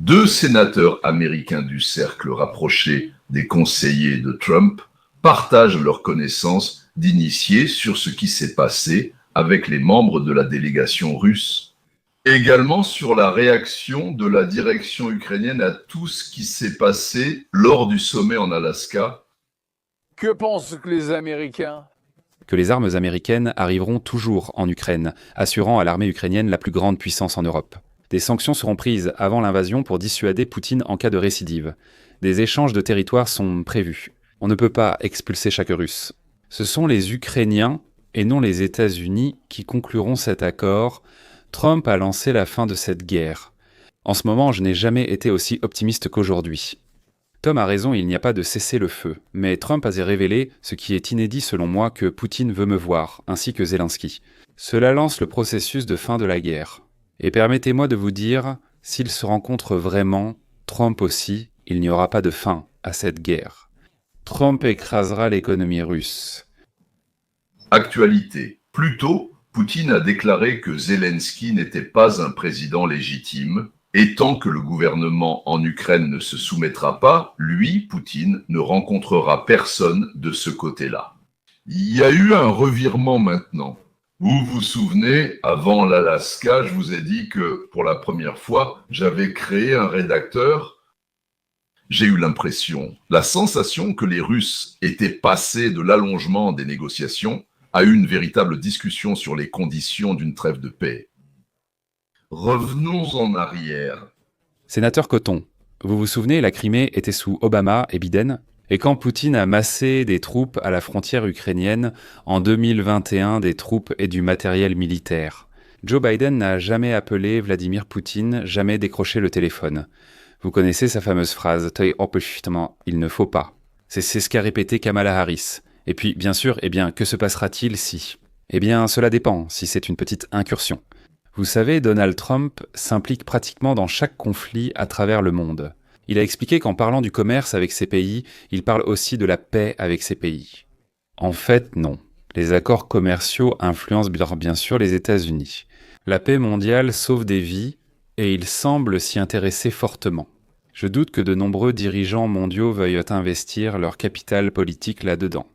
2 sénateurs américains du cercle rapproché des conseillers de Trump partagent leurs connaissances d'initiés sur ce qui s'est passé avec les membres de la délégation russe. Également sur la réaction de la direction ukrainienne à tout ce qui s'est passé lors du sommet en Alaska. Que pensent les Américains ? Que les armes américaines arriveront toujours en Ukraine, assurant à l'armée ukrainienne la plus grande puissance en Europe. Des sanctions seront prises avant l'invasion pour dissuader Poutine en cas de récidive. Des échanges de territoires sont prévus. On ne peut pas expulser chaque Russe. Ce sont les Ukrainiens et non les États-Unis qui concluront cet accord. Trump a lancé la fin de cette guerre. En ce moment, je n'ai jamais été aussi optimiste qu'aujourd'hui. Tom a raison, il n'y a pas de cessez-le-feu. Mais Trump a révélé, ce qui est inédit selon moi, que Poutine veut me voir, ainsi que Zelensky. Cela lance le processus de fin de la guerre. Et permettez-moi de vous dire, s'ils se rencontrent vraiment, Trump aussi, il n'y aura pas de fin à cette guerre. Trump écrasera l'économie russe. Actualité. Plus tôt, Poutine a déclaré que Zelensky n'était pas un président légitime, et tant que le gouvernement en Ukraine ne se soumettra pas, lui, Poutine, ne rencontrera personne de ce côté-là. Il y a eu un revirement maintenant. Vous vous souvenez, avant l'Alaska, je vous ai dit que pour la première fois, j'avais créé un rédacteur. J'ai eu l'impression, la sensation que les Russes étaient passés de l'allongement des négociations à une véritable discussion sur les conditions d'une trêve de paix. Revenons en arrière. Sénateur Coton, vous vous souvenez, la Crimée était sous Obama et Biden ? Et quand Poutine a massé des troupes à la frontière ukrainienne, en 2021 des troupes et du matériel militaire, Joe Biden n'a jamais appelé Vladimir Poutine, jamais décroché le téléphone. Vous connaissez sa fameuse phrase « il ne faut pas ». C'est ce qu'a répété Kamala Harris. Et puis, bien sûr, que se passera-t-il si ? Cela dépend, si c'est une petite incursion. Vous savez, Donald Trump s'implique pratiquement dans chaque conflit à travers le monde. Il a expliqué qu'en parlant du commerce avec ces pays, il parle aussi de la paix avec ces pays. En fait, non. Les accords commerciaux influencent bien sûr les États-Unis. La paix mondiale sauve des vies et il semble s'y intéresser fortement. Je doute que de nombreux dirigeants mondiaux veuillent investir leur capital politique là-dedans.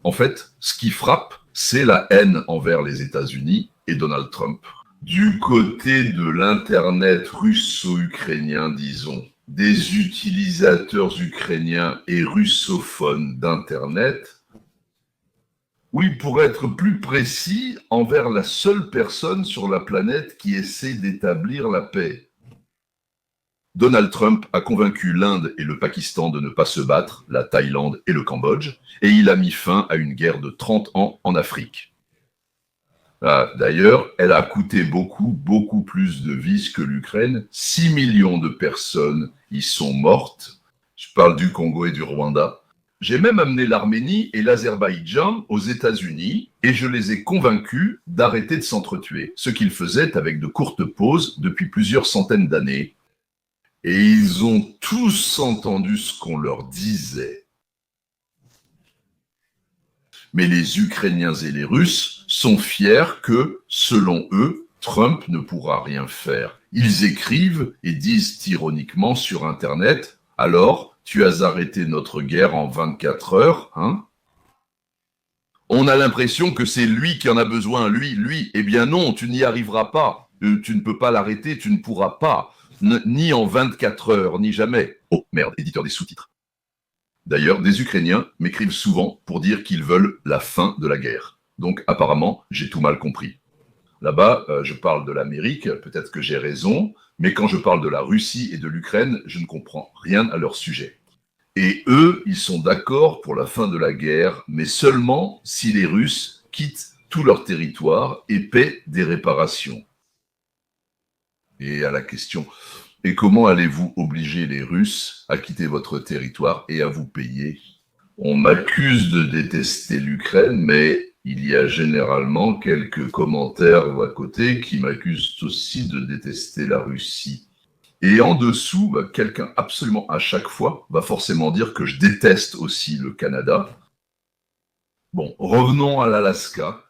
En fait, ce qui frappe, c'est la haine envers les États-Unis et Donald Trump. Du côté de l'Internet russo-ukrainien, disons, des utilisateurs ukrainiens et russophones d'Internet, oui, pour être plus précis, envers la seule personne sur la planète qui essaie d'établir la paix. Donald Trump a convaincu l'Inde et le Pakistan de ne pas se battre, la Thaïlande et le Cambodge, et il a mis fin à une guerre de 30 ans en Afrique. D'ailleurs, elle a coûté beaucoup plus de vies que l'Ukraine. 6 millions de personnes y sont mortes. Je parle du Congo et du Rwanda. J'ai même amené l'Arménie et l'Azerbaïdjan aux États-Unis et je les ai convaincus d'arrêter de s'entretuer, ce qu'ils faisaient avec de courtes pauses depuis plusieurs centaines d'années. Et ils ont tous entendu ce qu'on leur disait. Mais les Ukrainiens et les Russes sont fiers que, selon eux, Trump ne pourra rien faire. Ils écrivent et disent ironiquement sur Internet « Alors, tu as arrêté notre guerre en 24 heures, hein ?» On a l'impression que c'est lui qui en a besoin, lui. Eh bien non, tu n'y arriveras pas. Tu ne peux pas l'arrêter, tu ne pourras pas. Ni en 24 heures, ni jamais. Oh merde, éditeur des sous-titres. D'ailleurs, des Ukrainiens m'écrivent souvent pour dire qu'ils veulent la fin de la guerre. Donc apparemment, j'ai tout mal compris. Là-bas, je parle de l'Amérique, peut-être que j'ai raison, mais quand je parle de la Russie et de l'Ukraine, je ne comprends rien à leur sujet. Et eux, ils sont d'accord pour la fin de la guerre, mais seulement si les Russes quittent tout leur territoire et paient des réparations. Et à la question... Et comment allez-vous obliger les Russes à quitter votre territoire et à vous payer ? On m'accuse de détester l'Ukraine, mais il y a généralement quelques commentaires à côté qui m'accusent aussi de détester la Russie. Et en dessous, quelqu'un absolument à chaque fois va forcément dire que je déteste aussi le Canada. Bon, revenons à l'Alaska.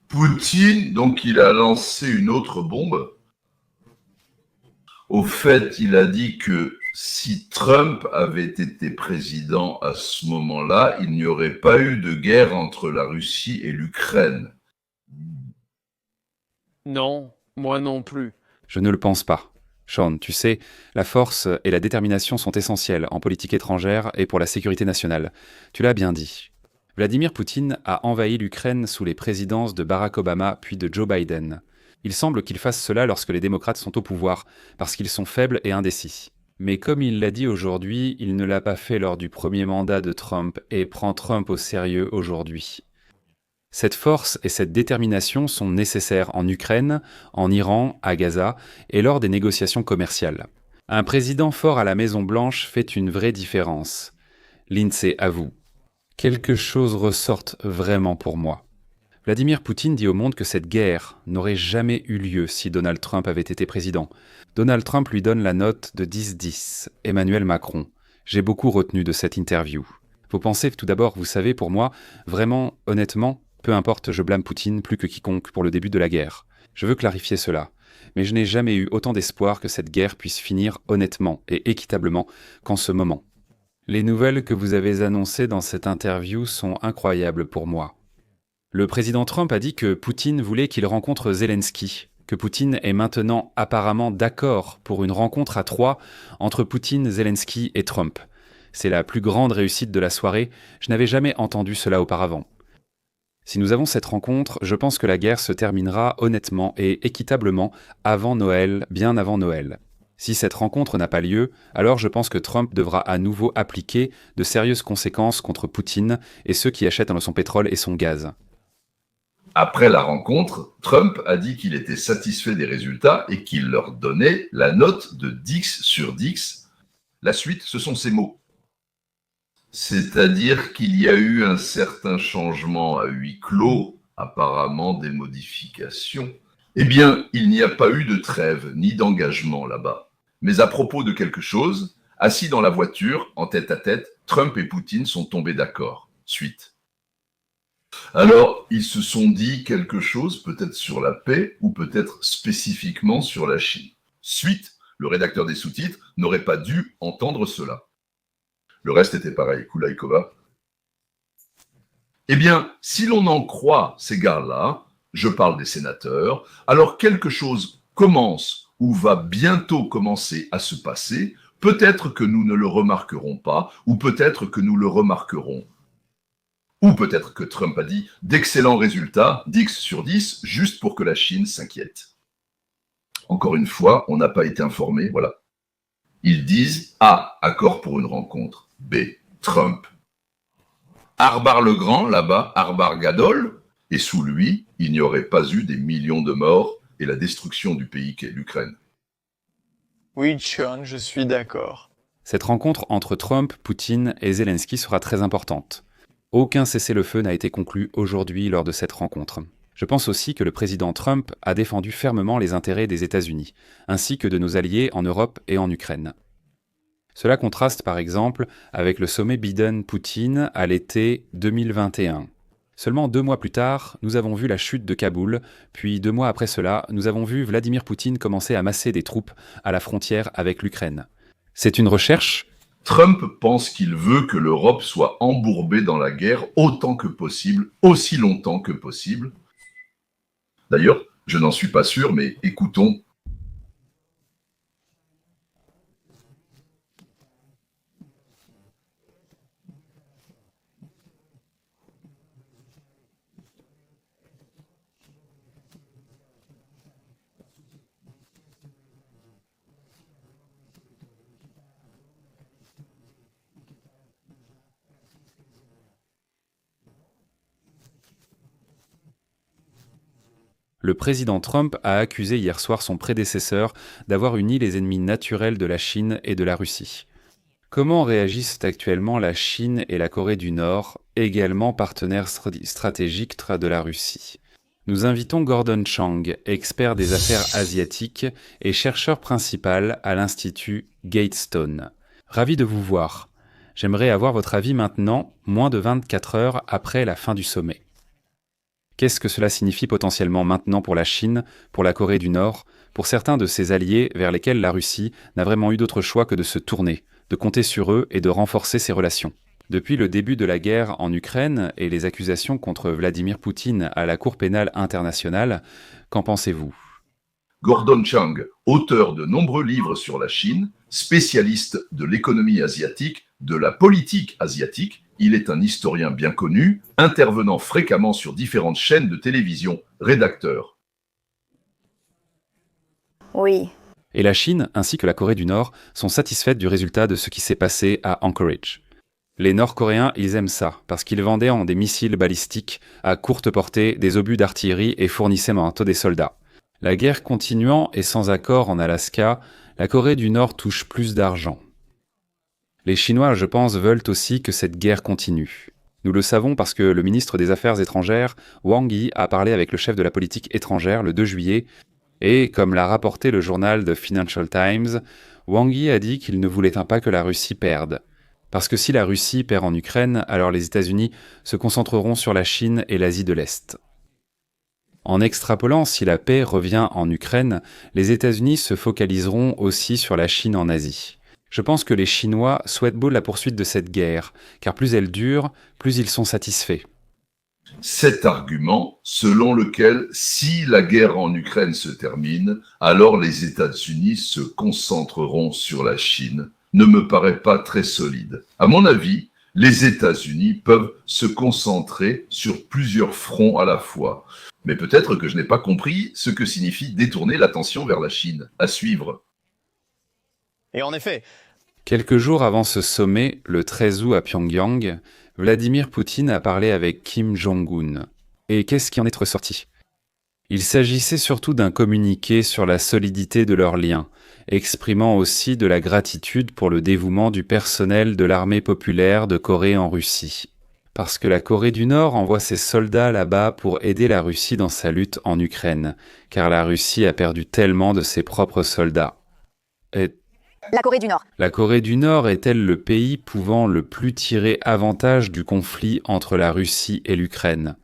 Poutine, donc il a lancé une autre bombe. Au fait, il a dit que si Trump avait été président à ce moment-là, il n'y aurait pas eu de guerre entre la Russie et l'Ukraine. Non, moi non plus. Je ne le pense pas. Sean, tu sais, la force et la détermination sont essentielles en politique étrangère et pour la sécurité nationale. Tu l'as bien dit. Vladimir Poutine a envahi l'Ukraine sous les présidences de Barack Obama puis de Joe Biden. Il semble qu'il fasse cela lorsque les démocrates sont au pouvoir, parce qu'ils sont faibles et indécis. Mais comme il l'a dit aujourd'hui, il ne l'a pas fait lors du premier mandat de Trump et prend Trump au sérieux aujourd'hui. Cette force et cette détermination sont nécessaires en Ukraine, en Iran, à Gaza et lors des négociations commerciales. Un président fort à la Maison-Blanche fait une vraie différence. Lindsay avoue. Quelque chose ressorte vraiment pour moi. Vladimir Poutine dit au monde que cette guerre n'aurait jamais eu lieu si Donald Trump avait été président. Donald Trump lui donne la note de 10-10. Emmanuel Macron. J'ai beaucoup retenu de cette interview. Vos pensées, tout d'abord, vous savez, pour moi, vraiment, honnêtement, peu importe, je blâme Poutine plus que quiconque pour le début de la guerre. Je veux clarifier cela. Mais je n'ai jamais eu autant d'espoir que cette guerre puisse finir honnêtement et équitablement qu'en ce moment. Les nouvelles que vous avez annoncées dans cette interview sont incroyables pour moi. Le président Trump a dit que Poutine voulait qu'il rencontre Zelensky, que Poutine est maintenant apparemment d'accord pour une rencontre à 3 entre Poutine, Zelensky et Trump. C'est la plus grande réussite de la soirée, je n'avais jamais entendu cela auparavant. Si nous avons cette rencontre, je pense que la guerre se terminera honnêtement et équitablement avant Noël, bien avant Noël. Si cette rencontre n'a pas lieu, alors je pense que Trump devra à nouveau appliquer de sérieuses conséquences contre Poutine et ceux qui achètent son pétrole et son gaz. Après la rencontre, Trump a dit qu'il était satisfait des résultats et qu'il leur donnait la note de 10 sur 10. La suite, ce sont ces mots. C'est-à-dire qu'il y a eu un certain changement à huis clos, apparemment des modifications. Eh bien, il n'y a pas eu de trêve ni d'engagement là-bas. Mais à propos de quelque chose, assis dans la voiture, en tête-à-tête, Trump et Poutine sont tombés d'accord. Suite. Alors, ils se sont dit quelque chose peut-être sur la paix ou peut-être spécifiquement sur la Chine. Suite, le rédacteur des sous-titres n'aurait pas dû entendre cela. Le reste était pareil, Kulaïkova. Eh bien, si l'on en croit ces gars-là, je parle des sénateurs, alors quelque chose commence ou va bientôt commencer à se passer, peut-être que nous ne le remarquerons pas, ou peut-être que nous le remarquerons. Ou peut-être que Trump a dit d'excellents résultats, 10 sur 10, juste pour que la Chine s'inquiète. Encore une fois, on n'a pas été informé, voilà. Ils disent A, accord pour une rencontre. B, Trump. Arbar le Grand, là-bas, Arbar Gadol, et sous lui, il n'y aurait pas eu des millions de morts et la destruction du pays qu'est l'Ukraine. Oui, Sean, je suis d'accord. Cette rencontre entre Trump, Poutine et Zelensky sera très importante. Aucun cessez-le-feu n'a été conclu aujourd'hui lors de cette rencontre. Je pense aussi que le président Trump a défendu fermement les intérêts des États-Unis, ainsi que de nos alliés en Europe et en Ukraine. Cela contraste par exemple avec le sommet Biden-Poutine à l'été 2021. Seulement 2 mois plus tard, nous avons vu la chute de Kaboul, puis 2 mois après cela, nous avons vu Vladimir Poutine commencer à masser des troupes à la frontière avec l'Ukraine. C'est une recherche ? Trump pense qu'il veut que l'Europe soit embourbée dans la guerre autant que possible, aussi longtemps que possible. D'ailleurs, je n'en suis pas sûr, mais écoutons. Le président Trump a accusé hier soir son prédécesseur d'avoir uni les ennemis naturels de la Chine et de la Russie. Comment réagissent actuellement la Chine et la Corée du Nord, également partenaires stratégiques de la Russie ? Nous invitons Gordon Chang, expert des affaires asiatiques et chercheur principal à l'Institut Gatestone. Ravi de vous voir. J'aimerais avoir votre avis maintenant, moins de 24 heures après la fin du sommet. Qu'est-ce que cela signifie potentiellement maintenant pour la Chine, pour la Corée du Nord, pour pour certains de ses alliés vers lesquels la Russie n'a vraiment eu d'autre choix que de se tourner, de compter sur eux et de renforcer ses relations. Depuis le début de la guerre en Ukraine et les accusations contre Vladimir Poutine à la Cour pénale internationale, qu'en pensez-vous ? Gordon Chang, auteur de nombreux livres sur la Chine, spécialiste de l'économie asiatique, de la politique asiatique, il est un historien bien connu, intervenant fréquemment sur différentes chaînes de télévision, rédacteur. Oui. Et la Chine ainsi que la Corée du Nord sont satisfaites du résultat de ce qui s'est passé à Anchorage. Les Nord-Coréens, ils aiment ça, parce qu'ils vendaient en des missiles balistiques à courte portée des obus d'artillerie et fournissaient bientôt des soldats. La guerre continuant et sans accord en Alaska, la Corée du Nord touche plus d'argent. Les Chinois, je pense, veulent aussi que cette guerre continue. Nous le savons parce que le ministre des Affaires étrangères, Wang Yi, a parlé avec le chef de la politique étrangère le 2 juillet, et, comme l'a rapporté le journal The Financial Times, Wang Yi a dit qu'il ne voulait pas que la Russie perde. Parce que si la Russie perd en Ukraine, alors les États-Unis se concentreront sur la Chine et l'Asie de l'Est. En extrapolant, si la paix revient en Ukraine, les États-Unis se focaliseront aussi sur la Chine en Asie. Je pense que les Chinois souhaitent beau la poursuite de cette guerre, car plus elle dure, plus ils sont satisfaits. Cet argument, selon lequel, si la guerre en Ukraine se termine, alors les États-Unis se concentreront sur la Chine, ne me paraît pas très solide. À mon avis, les États-Unis peuvent se concentrer sur plusieurs fronts à la fois. Mais peut-être que je n'ai pas compris ce que signifie détourner l'attention vers la Chine. À suivre. Et en effet, Quelques jours avant ce sommet, le 13 août à Pyongyang, Vladimir Poutine a parlé avec Kim Jong-un. Et qu'est-ce qui en est ressorti ? Il s'agissait surtout d'un communiqué sur la solidité de leurs liens, exprimant aussi de la gratitude pour le dévouement du personnel de l'armée populaire de Corée en Russie. Parce que la Corée du Nord envoie ses soldats là-bas pour aider la Russie dans sa lutte en Ukraine, car la Russie a perdu tellement de ses propres soldats. Et La Corée du Nord. la Corée du Nord est-elle le pays pouvant le plus tirer avantage du conflit entre la Russie et l'Ukraine ?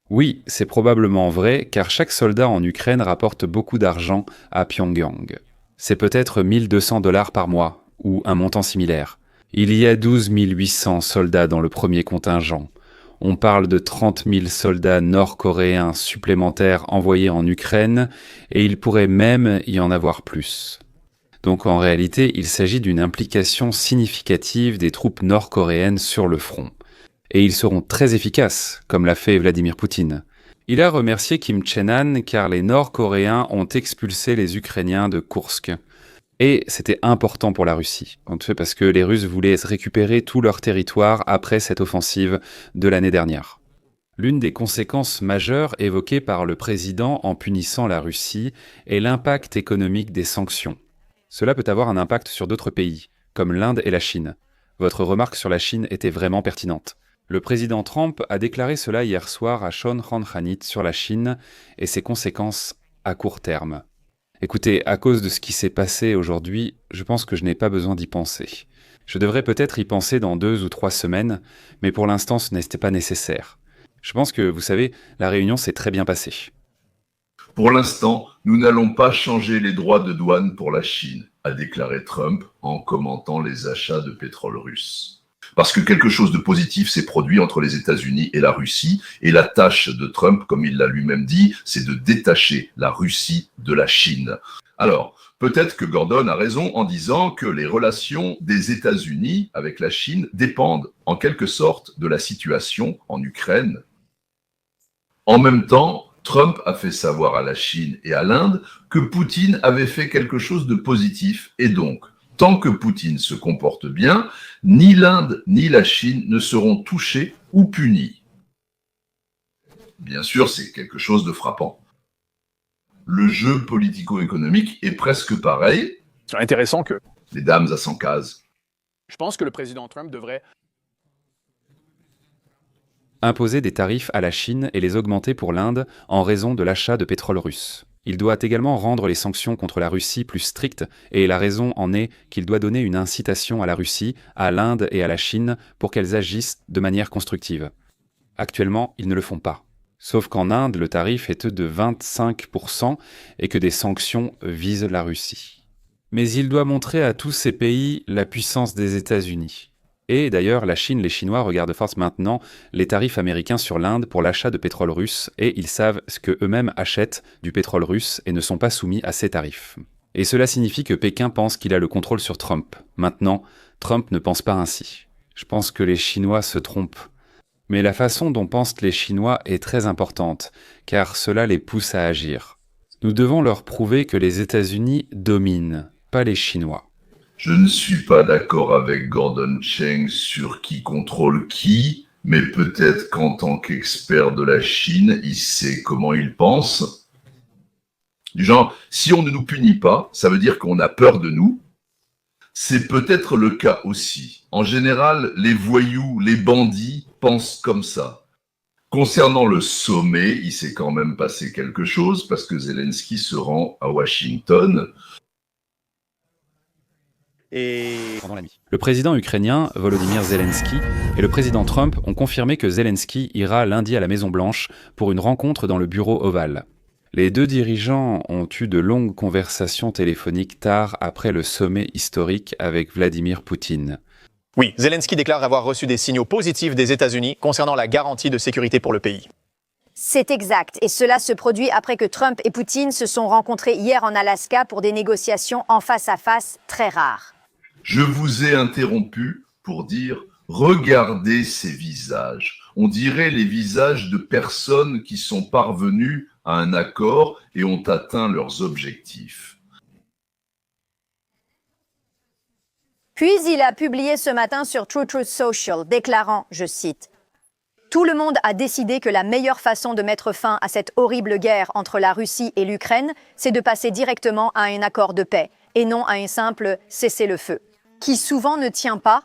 Oui, c'est probablement vrai, car chaque soldat en Ukraine rapporte beaucoup d'argent à Pyongyang. C'est peut-être 1 200 $ par mois, ou un montant similaire. Il y a 12 800 soldats dans le premier contingent. On parle de 30 000 soldats nord-coréens supplémentaires envoyés en Ukraine, et il pourrait même y en avoir plus. Donc en réalité, il s'agit d'une implication significative des troupes nord-coréennes sur le front. Et ils seront très efficaces, comme l'a fait Vladimir Poutine. Il a remercié Kim Chen-han car les Nord-Coréens ont expulsé les Ukrainiens de Koursk. Et c'était important pour la Russie, en fait parce que les Russes voulaient récupérer tout leur territoire après cette offensive de l'année dernière. L'une des conséquences majeures évoquées par le président en punissant la Russie est l'impact économique des sanctions. Cela peut avoir un impact sur d'autres pays, comme l'Inde et la Chine. Votre remarque sur la Chine était vraiment pertinente. Le président Trump a déclaré cela hier soir à Shonhanhanit sur la Chine et ses conséquences à court terme. Écoutez, à cause de ce qui s'est passé aujourd'hui, je pense que je n'ai pas besoin d'y penser. Je devrais peut-être y penser dans 2 ou 3 semaines, mais pour l'instant ce n'était pas nécessaire. Je pense que, vous savez, la réunion s'est très bien passée. Pour l'instant, nous n'allons pas changer les droits de douane pour la Chine, a déclaré Trump en commentant les achats de pétrole russe. Parce que quelque chose de positif s'est produit entre les États-Unis et la Russie, et la tâche de Trump, comme il l'a lui-même dit, c'est de détacher la Russie de la Chine. Alors, peut-être que Gordon a raison en disant que les relations des États-Unis avec la Chine dépendent en quelque sorte de la situation en Ukraine. En même temps, Trump a fait savoir à la Chine et à l'Inde que Poutine avait fait quelque chose de positif, et donc, tant que Poutine se comporte bien, ni l'Inde ni la Chine ne seront touchés ou punis. Bien sûr, c'est quelque chose de frappant. Le jeu politico-économique est presque pareil. C'est intéressant que Les dames à 100 cases. je pense que le président Trump devrait Imposer des tarifs à la Chine et les augmenter pour l'Inde en raison de l'achat de pétrole russe. Il doit également rendre les sanctions contre la Russie plus strictes, et la raison en est qu'il doit donner une incitation à la Russie, à l'Inde et à la Chine pour qu'elles agissent de manière constructive. Actuellement, ils ne le font pas. Sauf qu'en Inde, le tarif est de 25% et que des sanctions visent la Russie. Mais il doit montrer à tous ces pays la puissance des États-Unis. Et d'ailleurs, la Chine, les Chinois regardent fort maintenant les tarifs américains sur l'Inde pour l'achat de pétrole russe et ils savent ce qu'eux-mêmes achètent du pétrole russe et ne sont pas soumis à ces tarifs. Et cela signifie que Pékin pense qu'il a le contrôle sur Trump. Maintenant, Trump ne pense pas ainsi. Je pense que les Chinois se trompent. Mais la façon dont pensent les Chinois est très importante, car cela les pousse à agir. Nous devons leur prouver que les États-Unis dominent, pas les Chinois. Je ne suis pas d'accord avec Gordon Cheng sur qui contrôle qui, mais peut-être qu'en tant qu'expert de la Chine, il sait comment il pense. Du genre, si on ne nous punit pas, ça veut dire qu'on a peur de nous. C'est peut-être le cas aussi. En général, les voyous, les bandits pensent comme ça. Concernant le sommet, il s'est quand même passé quelque chose parce que Zelensky se rend à Washington. Le président ukrainien, Volodymyr Zelensky, et le président Trump ont confirmé que Zelensky ira lundi à la Maison-Blanche pour une rencontre dans le bureau ovale. Les deux dirigeants ont eu de longues conversations téléphoniques tard après le sommet historique avec Vladimir Poutine. Oui, Zelensky déclare avoir reçu des signaux positifs des États-Unis concernant la garantie de sécurité pour le pays. C'est exact, et cela se produit après que Trump et Poutine se sont rencontrés hier en Alaska pour des négociations en face à face très rares. Je vous ai interrompu pour dire « Regardez ces visages ». On dirait les visages de personnes qui sont parvenues à un accord et ont atteint leurs objectifs. Puis il a publié ce matin sur Truth Social, déclarant, je cite, « Tout le monde a décidé que la meilleure façon de mettre fin à cette horrible guerre entre la Russie et l'Ukraine, c'est de passer directement à un accord de paix, et non à un simple cessez-le-feu, qui souvent ne tient pas. »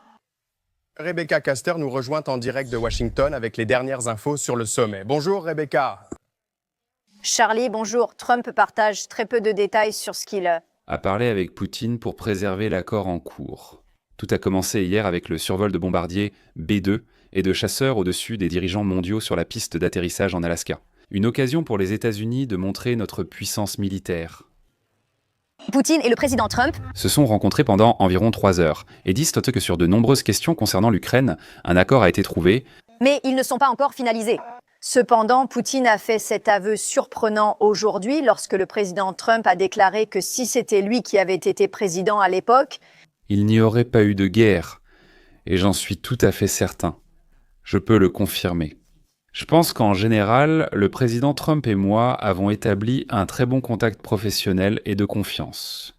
Rebecca Caster nous rejoint en direct de Washington avec les dernières infos sur le sommet. Bonjour Rebecca. Charlie, bonjour. Trump partage très peu de détails sur ce qu'il a parlé avec Poutine pour préserver l'accord en cours. Tout a commencé hier avec le survol de bombardiers B-2 et de chasseurs au-dessus des dirigeants mondiaux sur la piste d'atterrissage en Alaska. Une occasion pour les États-Unis de montrer notre puissance militaire. Poutine et le président Trump se sont rencontrés pendant environ 3 heures et disent que sur de nombreuses questions concernant l'Ukraine, un accord a été trouvé. Mais ils ne sont pas encore finalisés. Cependant, Poutine a fait cet aveu surprenant aujourd'hui lorsque le président Trump a déclaré que si c'était lui qui avait été président à l'époque, il n'y aurait pas eu de guerre. Et j'en suis tout à fait certain. Je peux le confirmer. Je pense qu'en général, le président Trump et moi avons établi un très bon contact professionnel et de confiance.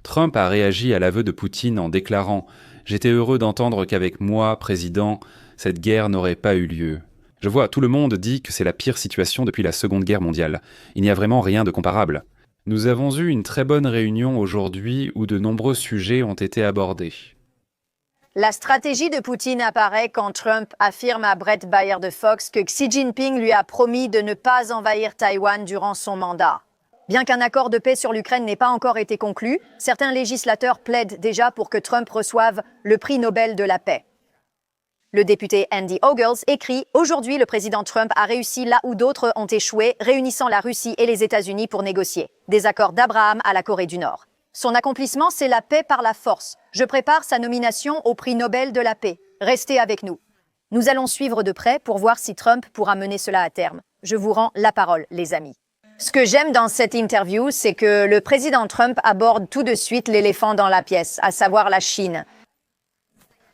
Trump a réagi à l'aveu de Poutine en déclarant « J'étais heureux d'entendre qu'avec moi, président, cette guerre n'aurait pas eu lieu. Je vois, tout le monde dit que c'est la pire situation depuis la Seconde Guerre mondiale. Il n'y a vraiment rien de comparable. Nous avons eu une très bonne réunion aujourd'hui où de nombreux sujets ont été abordés. » La stratégie de Poutine apparaît quand Trump affirme à Brett Baer de Fox que Xi Jinping lui a promis de ne pas envahir Taïwan durant son mandat. Bien qu'un accord de paix sur l'Ukraine n'ait pas encore été conclu, certains législateurs plaident déjà pour que Trump reçoive le prix Nobel de la paix. Le député Andy Ogles écrit « Aujourd'hui, le président Trump a réussi là où d'autres ont échoué, réunissant la Russie et les États-Unis pour négocier des accords d'Abraham à la Corée du Nord. Son accomplissement, c'est la paix par la force. Je prépare sa nomination au prix Nobel de la paix. Restez avec nous. Nous allons suivre de près pour voir si Trump pourra mener cela à terme. Je vous rends la parole, les amis. » Ce que j'aime dans cette interview, c'est que le président Trump aborde tout de suite l'éléphant dans la pièce, à savoir la Chine.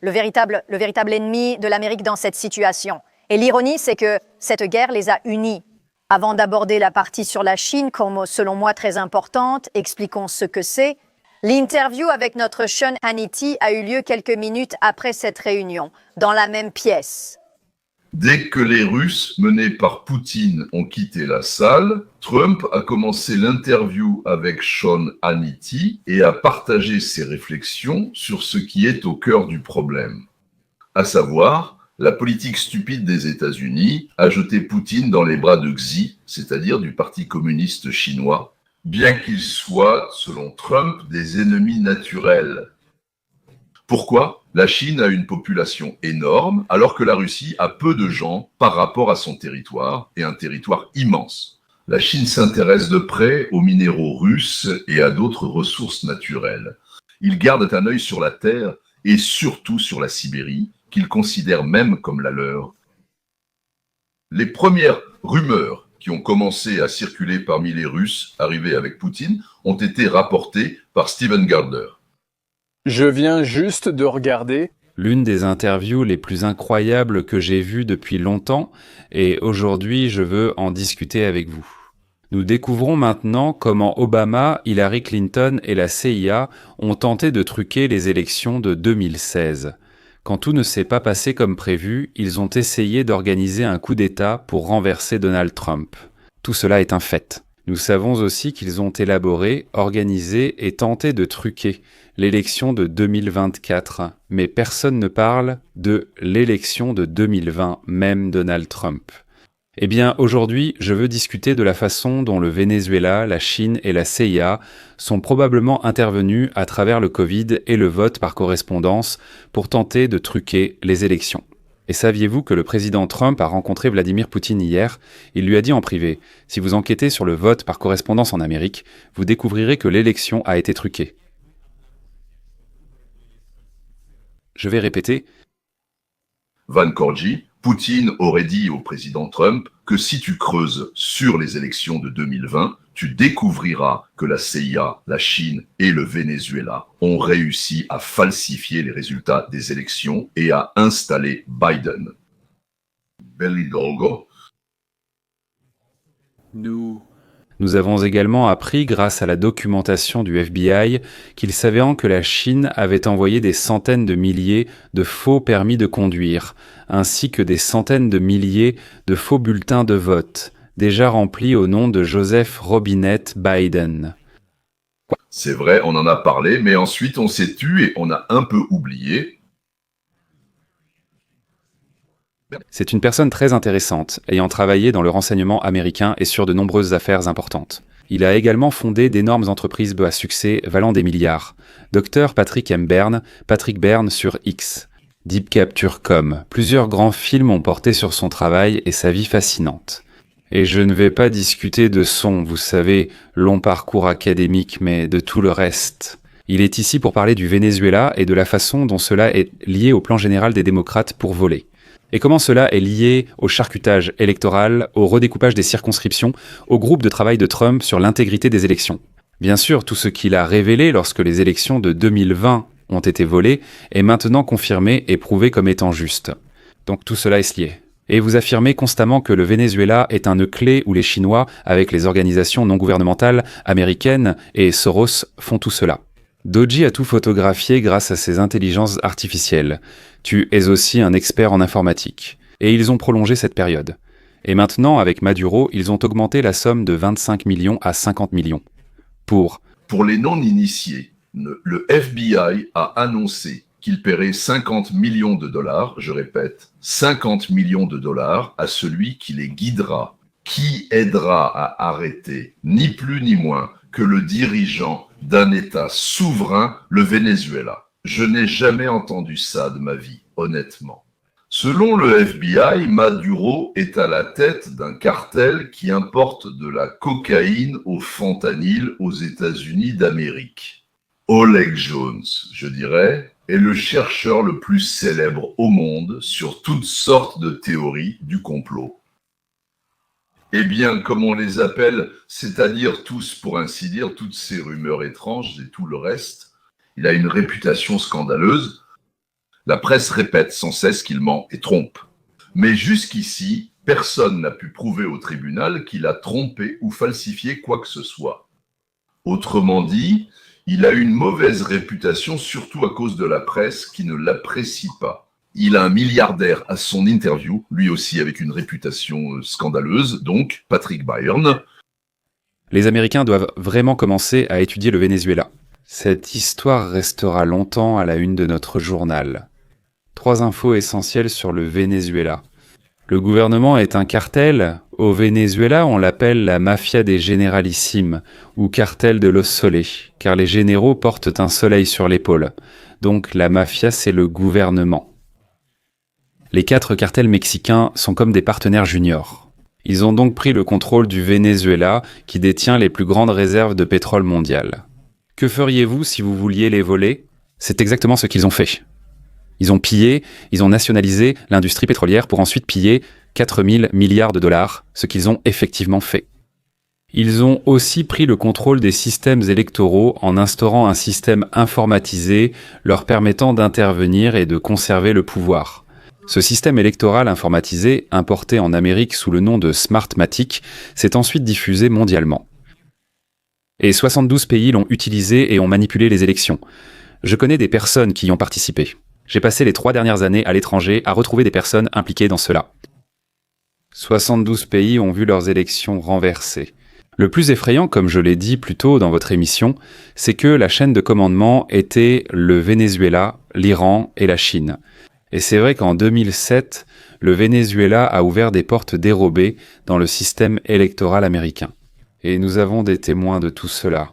Le véritable ennemi de l'Amérique dans cette situation. Et l'ironie, c'est que cette guerre les a unis. Avant d'aborder la partie sur la Chine, comme selon moi très importante, expliquons ce que c'est. L'interview avec notre Sean Hannity a eu lieu quelques minutes après cette réunion, dans la même pièce. Dès que les Russes, menés par Poutine, ont quitté la salle, Trump a commencé l'interview avec Sean Hannity et a partagé ses réflexions sur ce qui est au cœur du problème, à savoir la politique stupide des États-Unis a jeté Poutine dans les bras de Xi, c'est-à-dire du Parti communiste chinois, bien qu'ils soient, selon Trump, des ennemis naturels. Pourquoi ? La Chine a une population énorme, alors que la Russie a peu de gens par rapport à son territoire, et un territoire immense. La Chine s'intéresse de près aux minéraux russes et à d'autres ressources naturelles. Ils gardent un œil sur la Terre et surtout sur la Sibérie, qu'ils considèrent même comme la leur. Les premières rumeurs qui ont commencé à circuler parmi les Russes arrivés avec Poutine ont été rapportées par Steven Gardner. Je viens juste de regarder. L'une des interviews les plus incroyables que j'ai vues depuis longtemps, et aujourd'hui je veux en discuter avec vous. Nous découvrons maintenant comment Obama, Hillary Clinton et la CIA ont tenté de truquer les élections de 2016. Quand tout ne s'est pas passé comme prévu, ils ont essayé d'organiser un coup d'État pour renverser Donald Trump. Tout cela est un fait. Nous savons aussi qu'ils ont élaboré, organisé et tenté de truquer l'élection de 2024, mais personne ne parle de l'élection de 2020, même Donald Trump. Eh bien, aujourd'hui, je veux discuter de la façon dont le Venezuela, la Chine et la CIA sont probablement intervenus à travers le Covid et le vote par correspondance pour tenter de truquer les élections. Et saviez-vous que le président Trump a rencontré Vladimir Poutine hier ? Il lui a dit en privé « Si vous enquêtez sur le vote par correspondance en Amérique, vous découvrirez que l'élection a été truquée. » Je vais répéter. Van Corgi, Poutine aurait dit au président Trump que si tu creuses sur les élections de 2020, tu découvriras que la CIA, la Chine et le Venezuela ont réussi à falsifier les résultats des élections et à installer Biden. Belidolgo. Nous avons également appris, grâce à la documentation du FBI, qu'il savait que la Chine avait envoyé des centaines de milliers de faux permis de conduire, ainsi que des centaines de milliers de faux bulletins de vote, déjà remplis au nom de Joseph Robinette Biden. C'est vrai, on en a parlé, mais ensuite on s'est tu et on a un peu oublié. C'est une personne très intéressante, ayant travaillé dans le renseignement américain et sur de nombreuses affaires importantes. Il a également fondé d'énormes entreprises à succès valant des milliards. Dr Patrick M. Byrne, Patrick Byrne sur X. Deep Capture.com. Plusieurs grands films ont porté sur son travail et sa vie fascinante. Et je ne vais pas discuter de son, vous savez, long parcours académique, mais de tout le reste. Il est ici pour parler du Venezuela et de la façon dont cela est lié au plan général des démocrates pour voler. Et comment cela est lié au charcutage électoral, au redécoupage des circonscriptions, au groupe de travail de Trump sur l'intégrité des élections. Bien sûr, tout ce qu'il a révélé lorsque les élections de 2020 ont été volées est maintenant confirmé et prouvé comme étant juste. Donc tout cela est lié. Et vous affirmez constamment que le Venezuela est un nœud clé où les Chinois, avec les organisations non gouvernementales américaines et Soros, font tout cela. Doji a tout photographié grâce à ses intelligences artificielles. Tu es aussi un expert en informatique. Et ils ont prolongé cette période. Et maintenant, avec Maduro, ils ont augmenté la somme de 25 millions à 50 millions. Pour les non-initiés, le FBI a annoncé qu'il paierait 50 millions de dollars, je répète, 50 millions de dollars à celui qui les guidera, qui aidera à arrêter, ni plus ni moins, que le dirigeant d'un État souverain, le Venezuela. Je n'ai jamais entendu ça de ma vie, honnêtement. Selon le FBI, Maduro est à la tête d'un cartel qui importe de la cocaïne au fentanyl aux États-Unis d'Amérique. Oleg Jones, je dirais, est le chercheur le plus célèbre au monde sur toutes sortes de théories du complot. Eh bien, comme on les appelle, c'est-à-dire tous, pour ainsi dire, toutes ces rumeurs étranges et tout le reste, il a une réputation scandaleuse. La presse répète sans cesse qu'il ment et trompe. Mais jusqu'ici, personne n'a pu prouver au tribunal qu'il a trompé ou falsifié quoi que ce soit. Autrement dit, il a une mauvaise réputation, surtout à cause de la presse qui ne l'apprécie pas. Il a un milliardaire à son interview, lui aussi avec une réputation scandaleuse, donc Patrick Byrne. Les Américains doivent vraiment commencer à étudier le Venezuela. Cette histoire restera longtemps à la une de notre journal. 3 infos essentielles sur le Venezuela. Le gouvernement est un cartel. Au Venezuela, on l'appelle la mafia des généralissimes, ou cartel de los soles, car les généraux portent un soleil sur l'épaule. Donc la mafia, c'est le gouvernement. Les 4 cartels mexicains sont comme des partenaires juniors. Ils ont donc pris le contrôle du Venezuela, qui détient les plus grandes réserves de pétrole mondial. Que feriez-vous si vous vouliez les voler ? C'est exactement ce qu'ils ont fait. Ils ont pillé, ils ont nationalisé l'industrie pétrolière pour ensuite piller 4 000 milliards de dollars, ce qu'ils ont effectivement fait. Ils ont aussi pris le contrôle des systèmes électoraux en instaurant un système informatisé leur permettant d'intervenir et de conserver le pouvoir. Ce système électoral informatisé, importé en Amérique sous le nom de Smartmatic, s'est ensuite diffusé mondialement. Et 72 pays l'ont utilisé et ont manipulé les élections. Je connais des personnes qui y ont participé. J'ai passé les 3 dernières années à l'étranger à retrouver des personnes impliquées dans cela. 72 pays ont vu leurs élections renversées. Le plus effrayant, comme je l'ai dit plus tôt dans votre émission, c'est que la chaîne de commandement était le Venezuela, l'Iran et la Chine. Et c'est vrai qu'en 2007, le Venezuela a ouvert des portes dérobées dans le système électoral américain. Et nous avons des témoins de tout cela.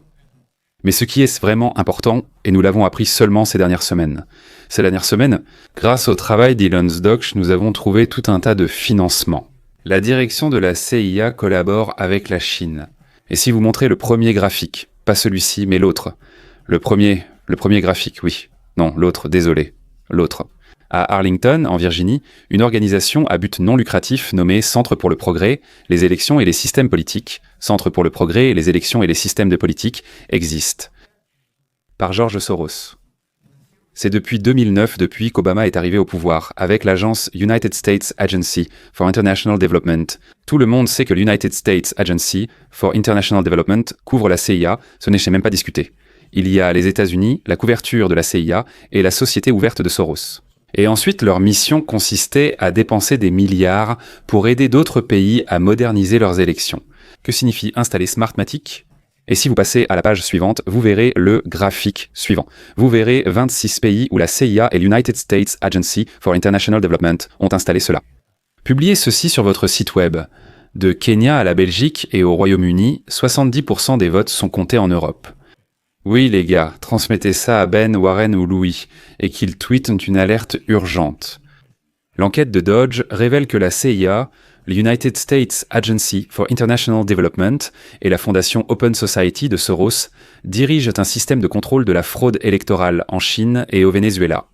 Mais ce qui est vraiment important, et nous l'avons appris seulement ces dernières semaines, grâce au travail d'Elon Musk, nous avons trouvé tout un tas de financements. La direction de la CIA collabore avec la Chine. Et si vous montrez le premier graphique, pas celui-ci, mais l'autre. Le premier graphique, oui. Non, l'autre, désolé. L'autre. À Arlington, en Virginie, une organisation à but non lucratif nommée Centre pour le progrès, les élections et les systèmes politiques, Centre pour le progrès, les élections et les systèmes de politique, existe. Par George Soros. C'est depuis 2009, depuis qu'Obama est arrivé au pouvoir, avec l'agence United States Agency for International Development. Tout le monde sait que l'United States Agency for International Development couvre la CIA, ce n'est même pas discuté. Il y a les États-Unis, la couverture de la CIA et la société ouverte de Soros. Et ensuite, leur mission consistait à dépenser des milliards pour aider d'autres pays à moderniser leurs élections. Que signifie installer Smartmatic ? Et si vous passez à la page suivante, vous verrez le graphique suivant. Vous verrez 26 pays où la CIA et l'United States Agency for International Development ont installé cela. Publiez ceci sur votre site web. De Kenya à la Belgique et au Royaume-Uni, 70% des votes sont comptés en Europe. Oui les gars, transmettez ça à Ben, Warren ou Louis, et qu'ils tweetent une alerte urgente. L'enquête de Dodge révèle que la CIA, l'United States Agency for International Development et la fondation Open Society de Soros dirigent un système de contrôle de la fraude électorale en Chine et au Venezuela.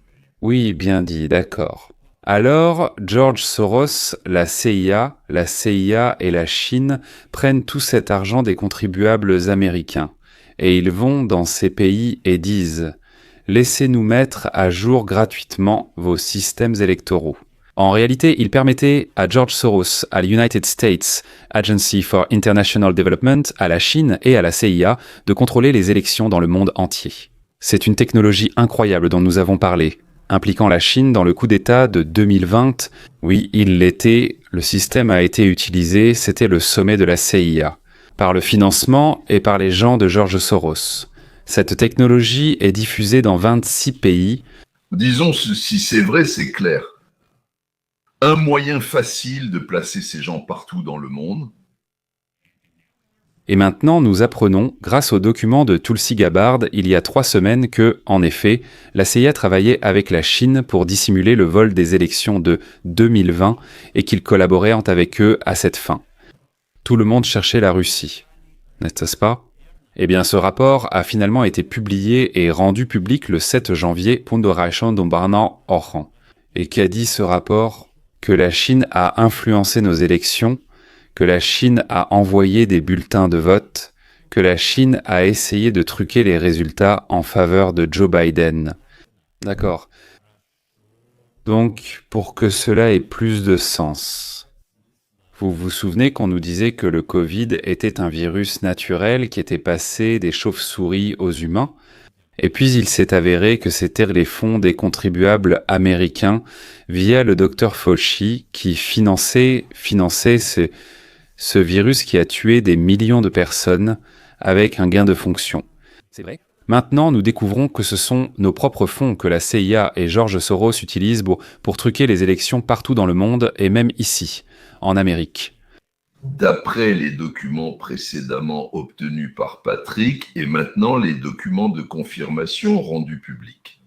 Oui, bien dit, d'accord. Alors, George Soros, la CIA et la Chine prennent tout cet argent des contribuables américains. Et ils vont dans ces pays et disent « Laissez-nous mettre à jour gratuitement vos systèmes électoraux ». En réalité, ils permettaient à George Soros, à l'United States Agency for International Development, à la Chine et à la CIA de contrôler les élections dans le monde entier. C'est une technologie incroyable dont nous avons parlé, impliquant la Chine dans le coup d'État de 2020. Oui, il l'était, le système a été utilisé, c'était le sommet de la CIA, par le financement et par les gens de George Soros. Cette technologie est diffusée dans 26 pays. Disons, si c'est vrai, c'est clair. Un moyen facile de placer ces gens partout dans le monde. Et maintenant, nous apprenons, grâce aux documents de Tulsi Gabbard, il y a 3 semaines que, en effet, la CIA travaillait avec la Chine pour dissimuler le vol des élections de 2020 et qu'ils collaboraient avec eux à cette fin. Tout le monde cherchait la Russie, n'est-ce pas ? Eh bien, ce rapport a finalement été publié et rendu public le 7 janvier. Et qu'a dit ce rapport ? Que la Chine a influencé nos élections, que la Chine a envoyé des bulletins de vote, que la Chine a essayé de truquer les résultats en faveur de Joe Biden. D'accord. Donc, pour que cela ait plus de sens, vous vous souvenez qu'on nous disait que le Covid était un virus naturel qui était passé des chauves-souris aux humains ? Et puis il s'est avéré que c'était les fonds des contribuables américains via le Dr Fauci qui finançait ce virus qui a tué des millions de personnes avec un gain de fonction. C'est vrai ? Maintenant, nous découvrons que ce sont nos propres fonds que la CIA et George Soros utilisent pour truquer les élections partout dans le monde et même ici, en Amérique. D'après les documents précédemment obtenus par Patrick et maintenant les documents de confirmation rendus publics,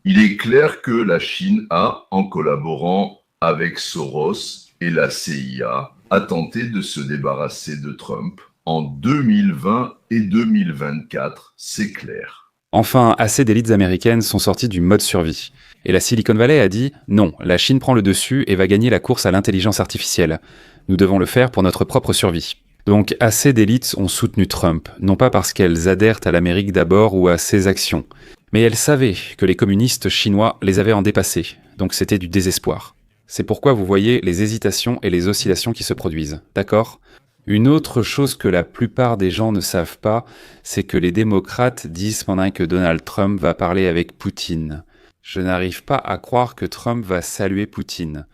il est clair que la Chine a, en collaborant avec Soros et la CIA, a tenté de se débarrasser de Trump en 2020 et 2024, c'est clair. Enfin, assez d'élites américaines sont sorties du mode survie. Et la Silicon Valley a dit « Non, la Chine prend le dessus et va gagner la course à l'intelligence artificielle. Nous devons le faire pour notre propre survie. » Donc assez d'élites ont soutenu Trump, non pas parce qu'elles adhèrent à l'Amérique d'abord ou à ses actions, mais elles savaient que les communistes chinois les avaient en dépassé, donc c'était du désespoir. C'est pourquoi vous voyez les hésitations et les oscillations qui se produisent, d'accord ? Une autre chose que la plupart des gens ne savent pas, c'est que les démocrates disent pendant que Donald Trump va parler avec Poutine. Je n'arrive pas à croire que Trump va saluer Poutine.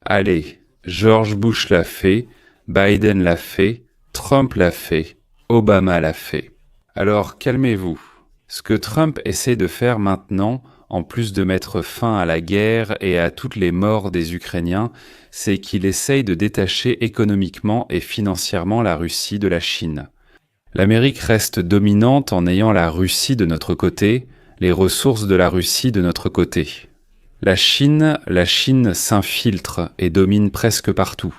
Allez, George Bush l'a fait, Biden l'a fait, Trump l'a fait, Obama l'a fait. Alors calmez-vous. Ce que Trump essaie de faire maintenant, en plus de mettre fin à la guerre et à toutes les morts des Ukrainiens, c'est qu'il essaye de détacher économiquement et financièrement la Russie de la Chine. L'Amérique reste dominante en ayant la Russie de notre côté, les ressources de la Russie de notre côté. La Chine s'infiltre et domine presque partout.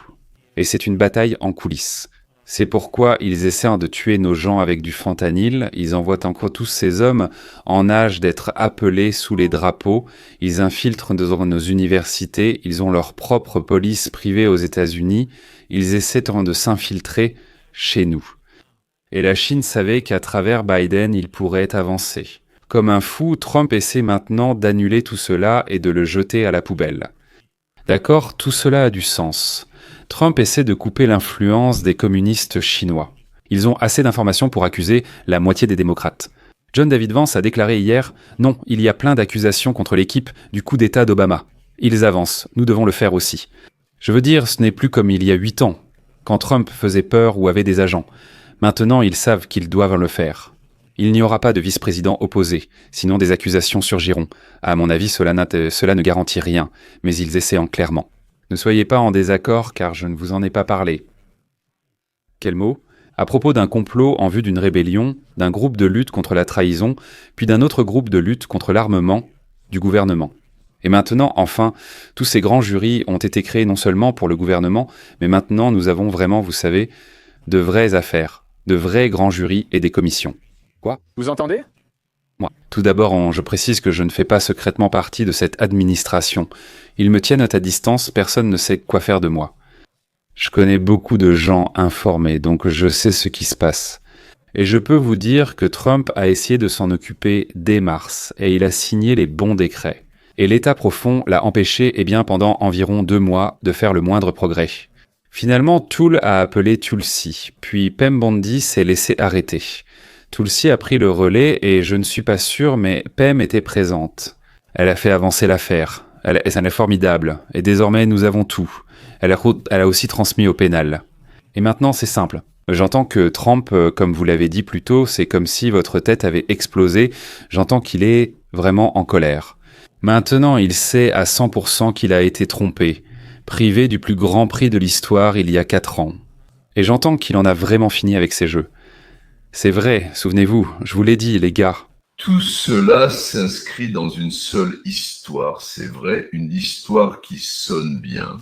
Et c'est une bataille en coulisses. C'est pourquoi ils essaient de tuer nos gens avec du fentanyl, ils envoient encore tous ces hommes en âge d'être appelés sous les drapeaux, ils infiltrent dans nos universités, ils ont leur propre police privée aux États-Unis, ils essaient de s'infiltrer chez nous. Et la Chine savait qu'à travers Biden, il pourrait avancer. Comme un fou, Trump essaie maintenant d'annuler tout cela et de le jeter à la poubelle. D'accord, tout cela a du sens. Trump essaie de couper l'influence des communistes chinois. Ils ont assez d'informations pour accuser la moitié des démocrates. John David Vance a déclaré hier « Non, il y a plein d'accusations contre l'équipe du coup d'État d'Obama. Ils avancent, nous devons le faire aussi. » Je veux dire, ce n'est plus comme il y a 8 ans, quand Trump faisait peur ou avait des agents. Maintenant, ils savent qu'ils doivent le faire. Il n'y aura pas de vice-président opposé, sinon des accusations surgiront. À mon avis, cela ne garantit rien, mais ils essaient clairement. Ne soyez pas en désaccord, car je ne vous en ai pas parlé. Quel mot ? À propos d'un complot en vue d'une rébellion, d'un groupe de lutte contre la trahison, puis d'un autre groupe de lutte contre l'armement du gouvernement. Et maintenant, enfin, tous ces grands jurys ont été créés non seulement pour le gouvernement, mais maintenant nous avons vraiment, vous savez, de vraies affaires, de vrais grands jurys et des commissions. Quoi ? Vous entendez ? Moi. Tout d'abord, je précise que je ne fais pas secrètement partie de cette administration. Ils me tiennent à distance, personne ne sait quoi faire de moi. Je connais beaucoup de gens informés, donc je sais ce qui se passe. Et je peux vous dire que Trump a essayé de s'en occuper dès mars, et il a signé les bons décrets. Et l'État profond l'a empêché, pendant environ 2 mois, de faire le moindre progrès. Finalement, Toole a appelé Tulsi, puis Pem Bondi s'est laissé arrêter. Tulsi a pris le relais et je ne suis pas sûr, mais Pem était présente. Elle a fait avancer l'affaire. Elle est formidable. Et désormais, nous avons tout. Elle a aussi transmis au pénal. Et maintenant, c'est simple. J'entends que Trump, comme vous l'avez dit plus tôt, c'est comme si votre tête avait explosé. J'entends qu'il est vraiment en colère. Maintenant, il sait à 100% qu'il a été trompé, privé du plus grand prix de l'histoire il y a 4 ans. Et j'entends qu'il en a vraiment fini avec ces jeux. C'est vrai, souvenez-vous, je vous l'ai dit, les gars. Tout cela s'inscrit dans une seule histoire, c'est vrai, une histoire qui sonne bien.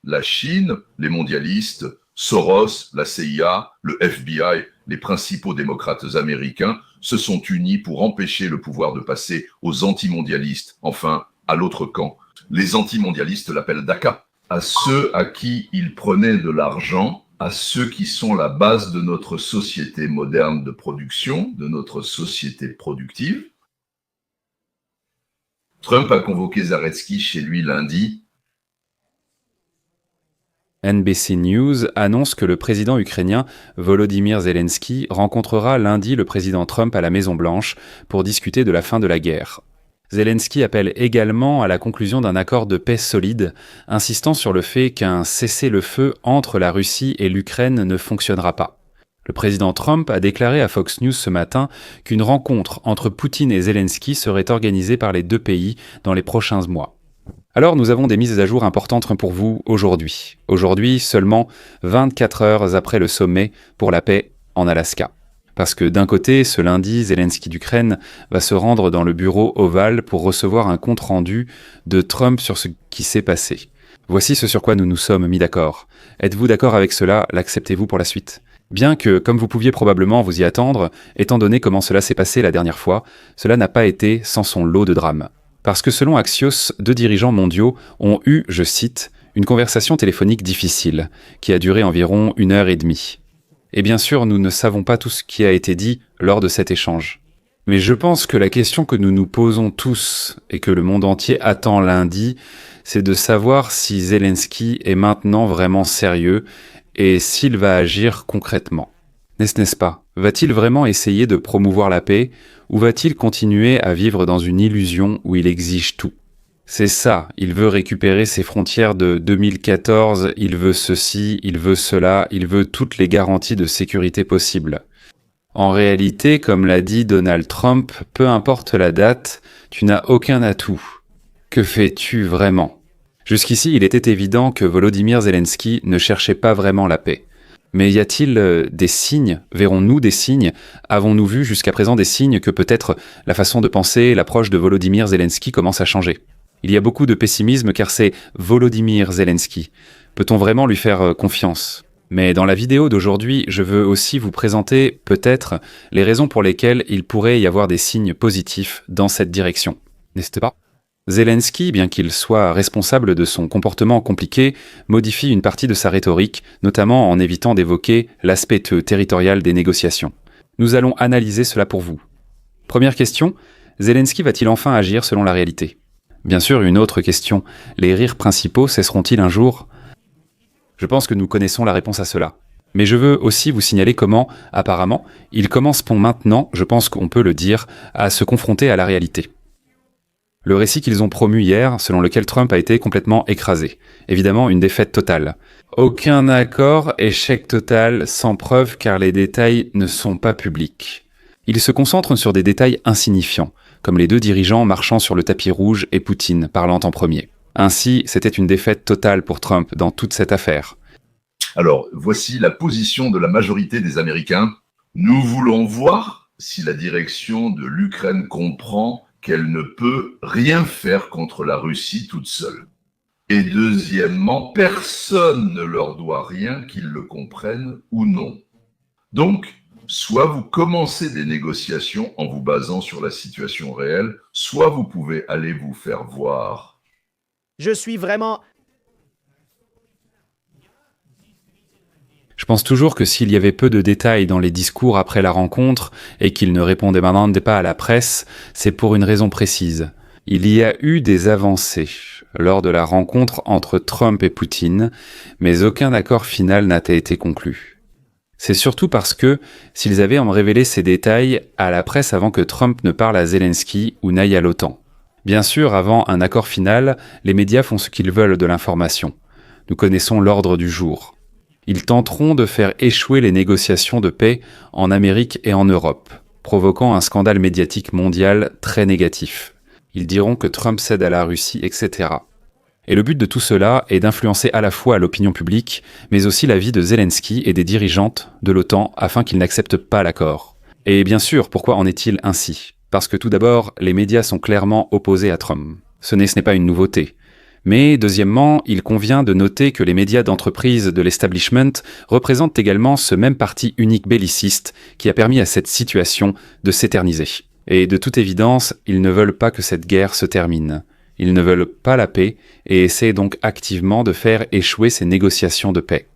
La Chine, les mondialistes, Soros, la CIA, le FBI, les principaux démocrates américains se sont unis pour empêcher le pouvoir de passer aux antimondialistes, enfin, à l'autre camp. Les antimondialistes l'appellent DACA. À ceux à qui ils prenaient de l'argent, à ceux qui sont la base de notre société moderne de production, de notre société productive. Trump a convoqué Zaretsky chez lui lundi. NBC News annonce que le président ukrainien Volodymyr Zelensky rencontrera lundi le président Trump à la Maison-Blanche pour discuter de la fin de la guerre. Zelensky appelle également à la conclusion d'un accord de paix solide, insistant sur le fait qu'un cessez-le-feu entre la Russie et l'Ukraine ne fonctionnera pas. Le président Trump a déclaré à Fox News ce matin qu'une rencontre entre Poutine et Zelensky serait organisée par les deux pays dans les prochains mois. Alors nous avons des mises à jour importantes pour vous aujourd'hui. Aujourd'hui, seulement 24 heures après le sommet pour la paix en Alaska. Parce que d'un côté, ce lundi, Zelensky d'Ukraine va se rendre dans le bureau ovale pour recevoir un compte-rendu de Trump sur ce qui s'est passé. Voici ce sur quoi nous nous sommes mis d'accord. Êtes-vous d'accord avec cela? L'acceptez-vous pour la suite? Bien que, comme vous pouviez probablement vous y attendre, étant donné comment cela s'est passé la dernière fois, cela n'a pas été sans son lot de drames. Parce que selon Axios, 2 dirigeants mondiaux ont eu, je cite, une conversation téléphonique difficile, qui a duré environ 1h30. Et bien sûr, nous ne savons pas tout ce qui a été dit lors de cet échange. Mais je pense que la question que nous nous posons tous, et que le monde entier attend lundi, c'est de savoir si Zelensky est maintenant vraiment sérieux, et s'il va agir concrètement. N'est-ce pas? Va-t-il vraiment essayer de promouvoir la paix, ou va-t-il continuer à vivre dans une illusion où il exige tout? C'est ça, il veut récupérer ses frontières de 2014, il veut ceci, il veut cela, il veut toutes les garanties de sécurité possibles. En réalité, comme l'a dit Donald Trump, peu importe la date, tu n'as aucun atout. Que fais-tu vraiment? Jusqu'ici, il était évident que Volodymyr Zelensky ne cherchait pas vraiment la paix. Mais y a-t-il des signes? Verrons-nous des signes? Avons-nous vu jusqu'à présent des signes que peut-être la façon de penser, l'approche de Volodymyr Zelensky commence à changer? Il y a beaucoup de pessimisme car c'est Volodymyr Zelensky. Peut-on vraiment lui faire confiance? Mais dans la vidéo d'aujourd'hui, je veux aussi vous présenter peut-être les raisons pour lesquelles il pourrait y avoir des signes positifs dans cette direction. N'est-ce pas? Zelensky, bien qu'il soit responsable de son comportement compliqué, modifie une partie de sa rhétorique, notamment en évitant d'évoquer l'aspect territorial des négociations. Nous allons analyser cela pour vous. Première question, Zelensky va-t-il enfin agir selon la réalité? Bien sûr, une autre question, les rires principaux cesseront-ils un jour? Je pense que nous connaissons la réponse à cela. Mais je veux aussi vous signaler comment, apparemment, ils commencent maintenant, je pense qu'on peut le dire, à se confronter à la réalité. Le récit qu'ils ont promu hier, selon lequel Trump a été complètement écrasé. Évidemment, une défaite totale. Aucun accord, échec total, sans preuve car les détails ne sont pas publics. Ils se concentrent sur des détails insignifiants, comme les 2 dirigeants marchant sur le tapis rouge et Poutine parlant en premier. Ainsi, c'était une défaite totale pour Trump dans toute cette affaire. Alors, voici la position de la majorité des Américains. Nous voulons voir si la direction de l'Ukraine comprend qu'elle ne peut rien faire contre la Russie toute seule. Et deuxièmement, personne ne leur doit rien, qu'ils le comprennent ou non. Donc, soit vous commencez des négociations en vous basant sur la situation réelle, soit vous pouvez aller vous faire voir. Je suis vraiment... Je pense toujours que s'il y avait peu de détails dans les discours après la rencontre et qu'ils ne répondaient maintenant pas à la presse, c'est pour une raison précise. Il y a eu des avancées lors de la rencontre entre Trump et Poutine, mais aucun accord final n'a été conclu. C'est surtout parce que, s'ils avaient révélé ces détails à la presse avant que Trump ne parle à Zelensky ou n'aille à l'OTAN. Bien sûr, avant un accord final, les médias font ce qu'ils veulent de l'information. Nous connaissons l'ordre du jour. Ils tenteront de faire échouer les négociations de paix en Amérique et en Europe, provoquant un scandale médiatique mondial très négatif. Ils diront que Trump cède à la Russie, etc. Et le but de tout cela est d'influencer à la fois l'opinion publique, mais aussi la vie de Zelensky et des dirigeantes de l'OTAN afin qu'ils n'acceptent pas l'accord. Et bien sûr, pourquoi en est-il ainsi? Parce que tout d'abord, les médias sont clairement opposés à Trump. Ce n'est pas une nouveauté. Mais deuxièmement, il convient de noter que les médias d'entreprise de l'establishment représentent également ce même parti unique belliciste qui a permis à cette situation de s'éterniser. Et de toute évidence, ils ne veulent pas que cette guerre se termine. Ils ne veulent pas la paix et essaient donc activement de faire échouer ces négociations de paix.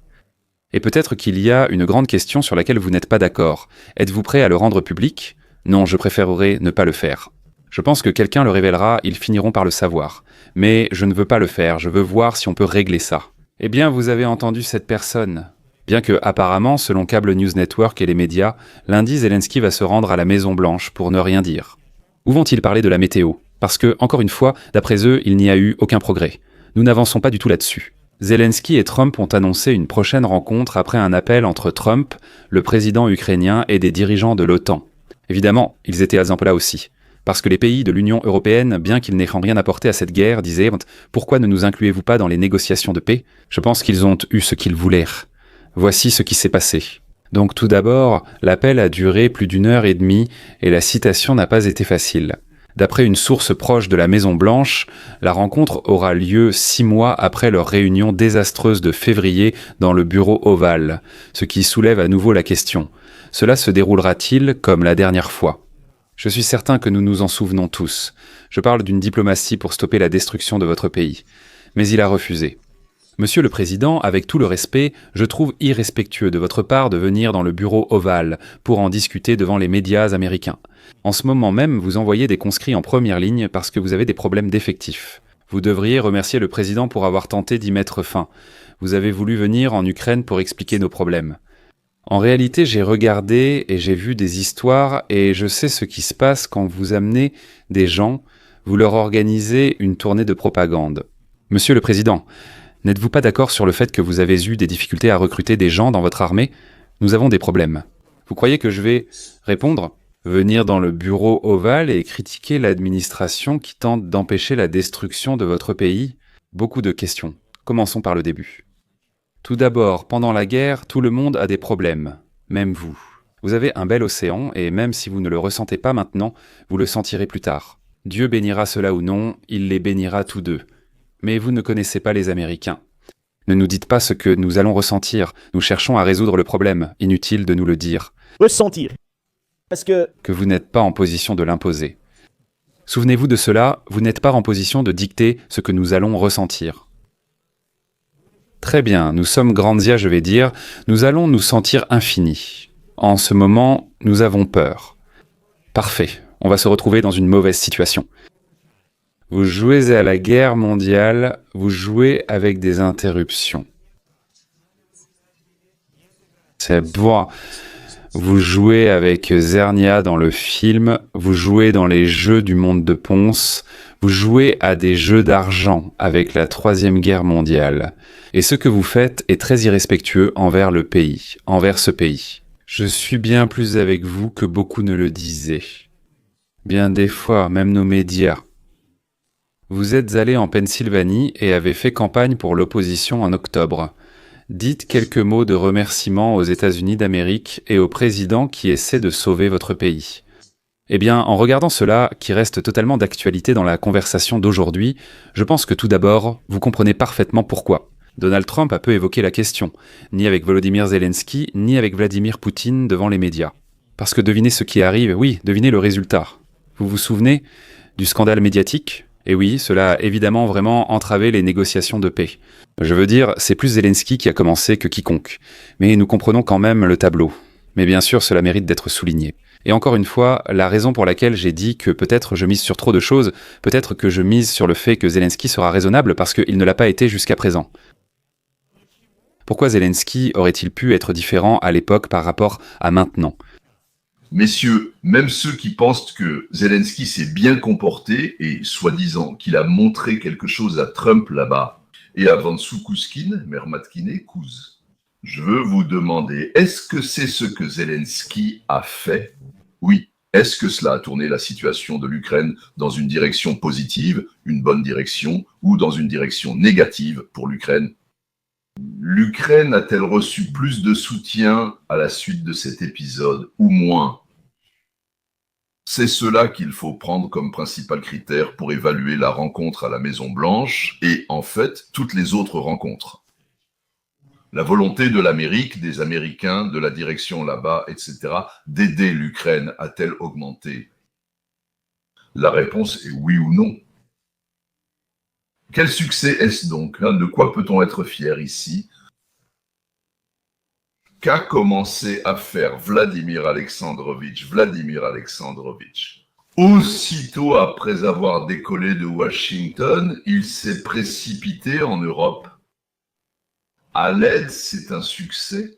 Et peut-être qu'il y a une grande question sur laquelle vous n'êtes pas d'accord. Êtes-vous prêt à le rendre public? Non, je préférerais ne pas le faire. Je pense que quelqu'un le révélera, ils finiront par le savoir. Mais je ne veux pas le faire, je veux voir si on peut régler ça. Eh bien, vous avez entendu cette personne. Bien que, apparemment, selon Cable News Network et les médias, lundi, Zelensky va se rendre à la Maison-Blanche pour ne rien dire. Où vont-ils parler de la météo? Parce que, encore une fois, d'après eux, il n'y a eu aucun progrès. Nous n'avançons pas du tout là-dessus. Zelensky et Trump ont annoncé une prochaine rencontre après un appel entre Trump, le président ukrainien et des dirigeants de l'OTAN. Évidemment, ils étaient à ce là aussi. Parce que les pays de l'Union européenne, bien qu'ils n'aient rien apporté à cette guerre, disaient « Pourquoi ne nous incluez-vous pas dans les négociations de paix ?» Je pense qu'ils ont eu ce qu'ils voulaient. Voici ce qui s'est passé. Donc tout d'abord, l'appel a duré plus d'1 heure et demie et la citation n'a pas été facile. D'après une source proche de la Maison-Blanche, la rencontre aura lieu 6 mois après leur réunion désastreuse de février dans le bureau ovale, ce qui soulève à nouveau la question. Cela se déroulera-t-il comme la dernière fois ? Je suis certain que nous nous en souvenons tous. Je parle d'une diplomatie pour stopper la destruction de votre pays. Mais il a refusé. Monsieur le Président, avec tout le respect, je trouve irrespectueux de votre part de venir dans le bureau ovale pour en discuter devant les médias américains. En ce moment même, vous envoyez des conscrits en première ligne parce que vous avez des problèmes d'effectifs. Vous devriez remercier le Président pour avoir tenté d'y mettre fin. Vous avez voulu venir en Ukraine pour expliquer nos problèmes. En réalité, j'ai regardé et j'ai vu des histoires et je sais ce qui se passe quand vous amenez des gens, vous leur organisez une tournée de propagande. Monsieur le Président, n'êtes-vous pas d'accord sur le fait que vous avez eu des difficultés à recruter des gens dans votre armée ? Nous avons des problèmes. Vous croyez que je vais répondre ? Venir dans le bureau ovale et critiquer l'administration qui tente d'empêcher la destruction de votre pays ? Beaucoup de questions. Commençons par le début. Tout d'abord, pendant la guerre, tout le monde a des problèmes, même vous. Vous avez un bel océan et même si vous ne le ressentez pas maintenant, vous le sentirez plus tard. Dieu bénira cela ou non, il les bénira tous deux. Mais vous ne connaissez pas les Américains. Ne nous dites pas ce que nous allons ressentir, nous cherchons à résoudre le problème, inutile de nous le dire. ressentir. Parce que vous n'êtes pas en position de l'imposer. Souvenez-vous de cela, vous n'êtes pas en position de dicter ce que nous allons ressentir. Très bien, nous sommes Grandia, je vais dire, nous allons nous sentir infinis. En ce moment, nous avons peur. Parfait, on va se retrouver dans une mauvaise situation. Vous jouez à la guerre mondiale, vous jouez avec des interruptions. C'est bon. Vous jouez avec Zernia dans le film, vous jouez dans les jeux du monde de Ponce, vous jouez à des jeux d'argent avec la Troisième Guerre mondiale. Et ce que vous faites est très irrespectueux envers le pays, envers ce pays. Je suis bien plus avec vous que beaucoup ne le disaient. Bien des fois, même nos médias. Vous êtes allé en Pennsylvanie et avez fait campagne pour l'opposition en octobre. Dites quelques mots de remerciement aux États-Unis d'Amérique et au président qui essaie de sauver votre pays. Eh bien, en regardant cela, qui reste totalement d'actualité dans la conversation d'aujourd'hui, je pense que tout d'abord, vous comprenez parfaitement pourquoi. Donald Trump a peu évoqué la question, ni avec Volodymyr Zelensky, ni avec Vladimir Poutine devant les médias. Parce que devinez ce qui arrive, oui, devinez le résultat. Vous vous souvenez du scandale médiatique ? Et oui, cela a évidemment vraiment entravé les négociations de paix. Je veux dire, c'est plus Zelensky qui a commencé que quiconque. Mais nous comprenons quand même le tableau. Mais bien sûr, cela mérite d'être souligné. Et encore une fois, la raison pour laquelle j'ai dit que peut-être je mise sur trop de choses, peut-être que je mise sur le fait que Zelensky sera raisonnable parce qu'il ne l'a pas été jusqu'à présent. Pourquoi Zelensky aurait-il pu être différent à l'époque par rapport à maintenant ? Messieurs, même ceux qui pensent que Zelensky s'est bien comporté et soi-disant qu'il a montré quelque chose à Trump là-bas et à Vansoukouskin, Mermatkine, Kouz, je veux vous demander, est-ce que c'est ce que Zelensky a fait ? Oui. Est-ce que cela a tourné la situation de l'Ukraine dans une direction positive, une bonne direction, ou dans une direction négative pour l'Ukraine ? L'Ukraine a-t-elle reçu plus de soutien à la suite de cet épisode, ou moins ? C'est cela qu'il faut prendre comme principal critère pour évaluer la rencontre à la Maison-Blanche et, en fait, toutes les autres rencontres. La volonté de l'Amérique, des Américains, de la direction là-bas, etc., d'aider l'Ukraine a-t-elle augmenté ? La réponse est oui ou non. Quel succès est-ce donc ? De quoi peut-on être fier ici ? Qu'a commencé à faire Vladimir Alexandrovitch Aussitôt après avoir décollé de Washington, il s'est précipité en Europe. À l'aide, c'est un succès.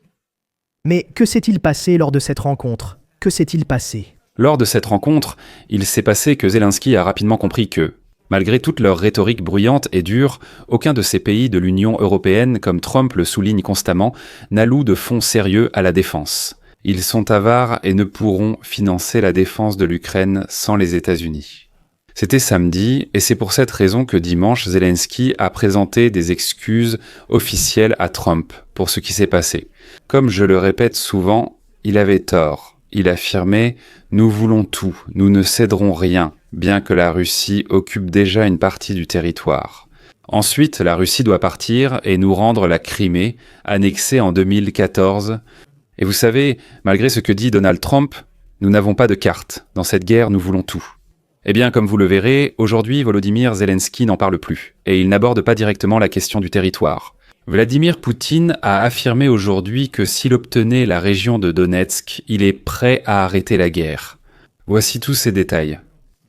Mais que s'est-il passé lors de cette rencontre ? Que s'est-il passé ? Lors de cette rencontre, il s'est passé que Zelensky a rapidement compris que Malgré toute leur rhétorique bruyante et dure, aucun de ces pays de l'Union européenne, comme Trump le souligne constamment, n'alloue de fonds sérieux à la défense. Ils sont avares et ne pourront financer la défense de l'Ukraine sans les États-Unis. C'était samedi, et c'est pour cette raison que dimanche, Zelensky a présenté des excuses officielles à Trump pour ce qui s'est passé. Comme je le répète souvent, il avait tort. Il affirmait « Nous voulons tout, nous ne céderons rien, bien que la Russie occupe déjà une partie du territoire. » Ensuite, la Russie doit partir et nous rendre la Crimée, annexée en 2014. Et vous savez, malgré ce que dit Donald Trump, nous n'avons pas de carte. Dans cette guerre, nous voulons tout. Eh bien, comme vous le verrez, aujourd'hui, Volodymyr Zelensky n'en parle plus, et il n'aborde pas directement la question du territoire. Vladimir Poutine a affirmé aujourd'hui que s'il obtenait la région de Donetsk, il est prêt à arrêter la guerre. Voici tous ces détails.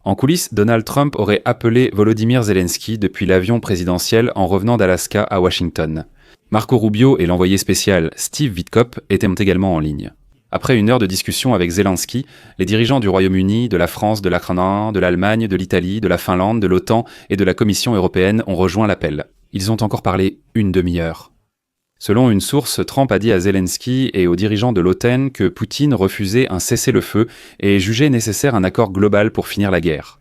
En coulisses, Donald Trump aurait appelé Volodymyr Zelensky depuis l'avion présidentiel en revenant d'Alaska à Washington. Marco Rubio et l'envoyé spécial Steve Witkoff étaient également en ligne. Après une heure de discussion avec Zelensky, les dirigeants du Royaume-Uni, de la France, de l'Ukraine, de l'Allemagne, de l'Italie, de la Finlande, de l'OTAN et de la Commission européenne ont rejoint l'appel. Ils ont encore parlé une demi-heure. Selon une source, Trump a dit à Zelensky et aux dirigeants de l'OTAN que Poutine refusait un cessez-le-feu et jugeait nécessaire un accord global pour finir la guerre.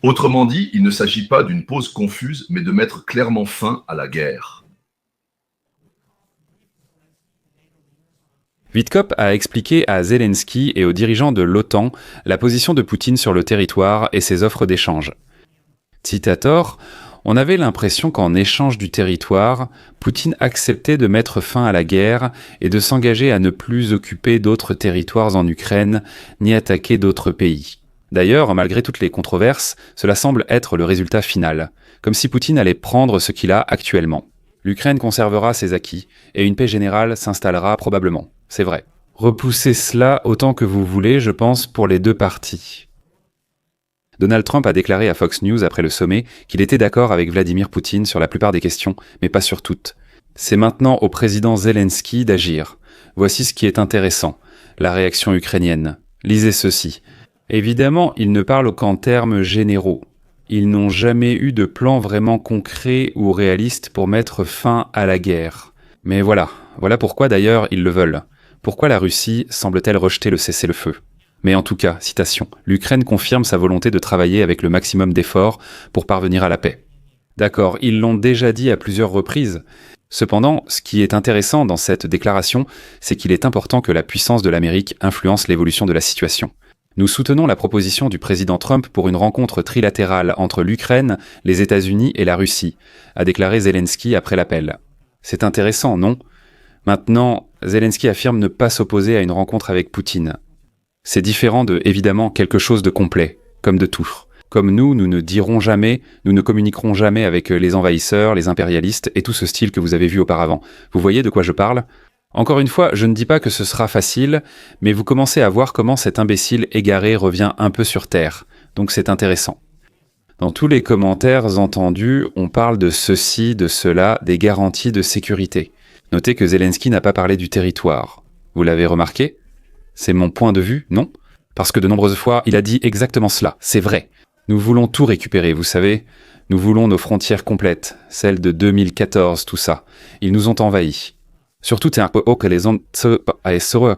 Autrement dit, il ne s'agit pas d'une pause confuse, mais de mettre clairement fin à la guerre. Witkoff a expliqué à Zelensky et aux dirigeants de l'OTAN la position de Poutine sur le territoire et ses offres d'échange. Citator, on avait l'impression qu'en échange du territoire, Poutine acceptait de mettre fin à la guerre et de s'engager à ne plus occuper d'autres territoires en Ukraine, ni attaquer d'autres pays. D'ailleurs, malgré toutes les controverses, cela semble être le résultat final, comme si Poutine allait prendre ce qu'il a actuellement. L'Ukraine conservera ses acquis, et une paix générale s'installera probablement. C'est vrai. Repoussez cela autant que vous voulez, je pense, pour les deux parties. Donald Trump a déclaré à Fox News après le sommet qu'il était d'accord avec Vladimir Poutine sur la plupart des questions, mais pas sur toutes. C'est maintenant au président Zelensky d'agir. Voici ce qui est intéressant. La réaction ukrainienne. Lisez ceci. Évidemment, il ne parle qu'en termes généraux. Ils n'ont jamais eu de plan vraiment concret ou réaliste pour mettre fin à la guerre. Mais voilà pourquoi d'ailleurs ils le veulent. Pourquoi la Russie semble-t-elle rejeter le cessez-le-feu ? Mais en tout cas, citation, l'Ukraine confirme sa volonté de travailler avec le maximum d'efforts pour parvenir à la paix. D'accord, ils l'ont déjà dit à plusieurs reprises. Cependant, ce qui est intéressant dans cette déclaration, c'est qu'il est important que la puissance de l'Amérique influence l'évolution de la situation. Nous soutenons la proposition du président Trump pour une rencontre trilatérale entre l'Ukraine, les États-Unis et la Russie, a déclaré Zelensky après l'appel. C'est intéressant, non ? Maintenant, Zelensky affirme ne pas s'opposer à une rencontre avec Poutine. C'est différent de, évidemment, quelque chose de complet, comme de tout. Comme nous ne dirons jamais, nous ne communiquerons jamais avec les envahisseurs, les impérialistes et tout ce style que vous avez vu auparavant. Vous voyez de quoi je parle ? Encore une fois, je ne dis pas que ce sera facile, mais vous commencez à voir comment cet imbécile égaré revient un peu sur Terre. Donc c'est intéressant. Dans tous les commentaires entendus, on parle de ceci, de cela, des garanties de sécurité. Notez que Zelensky n'a pas parlé du territoire. Vous l'avez remarqué ? C'est mon point de vue, non ? Parce que de nombreuses fois, il a dit exactement cela. C'est vrai. Nous voulons tout récupérer, vous savez. Nous voulons nos frontières complètes, celles de 2014, tout ça. Ils nous ont envahis. Surtout,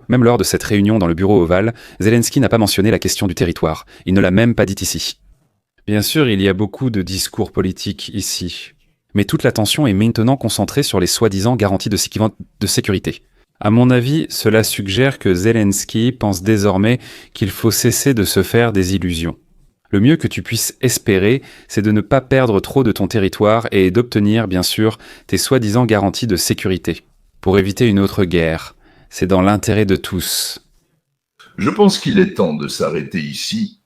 même lors de cette réunion dans le bureau ovale, Zelensky n'a pas mentionné la question du territoire. Il ne l'a même pas dit ici. Bien sûr, il y a beaucoup de discours politiques ici. Mais toute l'attention est maintenant concentrée sur les soi-disant garanties de sécurité. À mon avis, cela suggère que Zelensky pense désormais qu'il faut cesser de se faire des illusions. Le mieux que tu puisses espérer, c'est de ne pas perdre trop de ton territoire et d'obtenir, bien sûr, tes soi-disant garanties de sécurité. Pour éviter une autre guerre. C'est dans l'intérêt de tous. Je pense qu'il est temps de s'arrêter ici.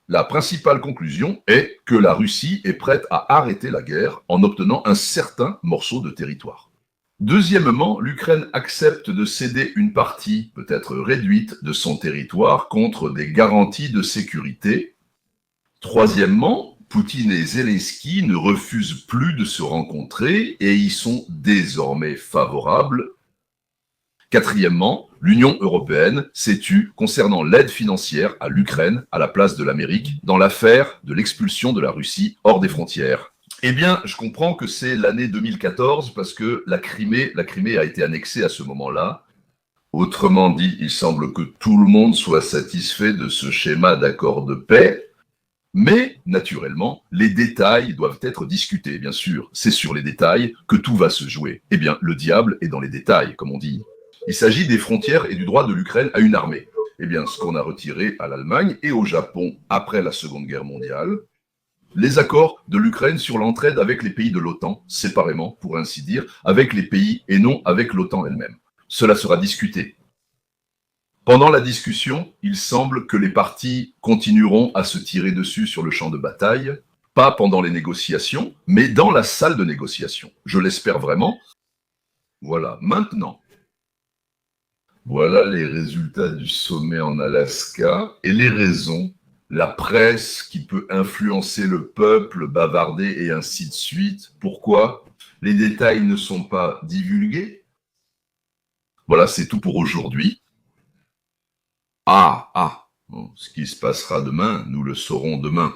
La principale conclusion est que la Russie est prête à arrêter la guerre en obtenant un certain morceau de territoire. Deuxièmement, l'Ukraine accepte de céder une partie, peut-être réduite, de son territoire contre des garanties de sécurité. Troisièmement, Poutine et Zelensky ne refusent plus de se rencontrer et y sont désormais favorables. Quatrièmement, l'Union européenne s'est tue concernant l'aide financière à l'Ukraine à la place de l'Amérique dans l'affaire de l'expulsion de la Russie hors des frontières. Eh bien, je comprends que c'est l'année 2014 parce que la Crimée a été annexée à ce moment-là. Autrement dit, il semble que tout le monde soit satisfait de ce schéma d'accord de paix. Mais, naturellement, les détails doivent être discutés, bien sûr. C'est sur les détails que tout va se jouer. Eh bien, le diable est dans les détails, comme on dit. Il s'agit des frontières et du droit de l'Ukraine à une armée. Eh bien, ce qu'on a retiré à l'Allemagne et au Japon après la Seconde Guerre mondiale, les accords de l'Ukraine sur l'entraide avec les pays de l'OTAN, séparément, pour ainsi dire, avec les pays et non avec l'OTAN elle-même. Cela sera discuté. Pendant la discussion, il semble que les partis continueront à se tirer dessus sur le champ de bataille, pas pendant les négociations, mais dans la salle de négociation. Je l'espère vraiment. Voilà, maintenant. Voilà les résultats du sommet en Alaska et les raisons. La presse qui peut influencer le peuple, bavarder et ainsi de suite. Pourquoi les détails ne sont pas divulgués? Voilà, c'est tout pour aujourd'hui. Bon, ce qui se passera demain, nous le saurons demain.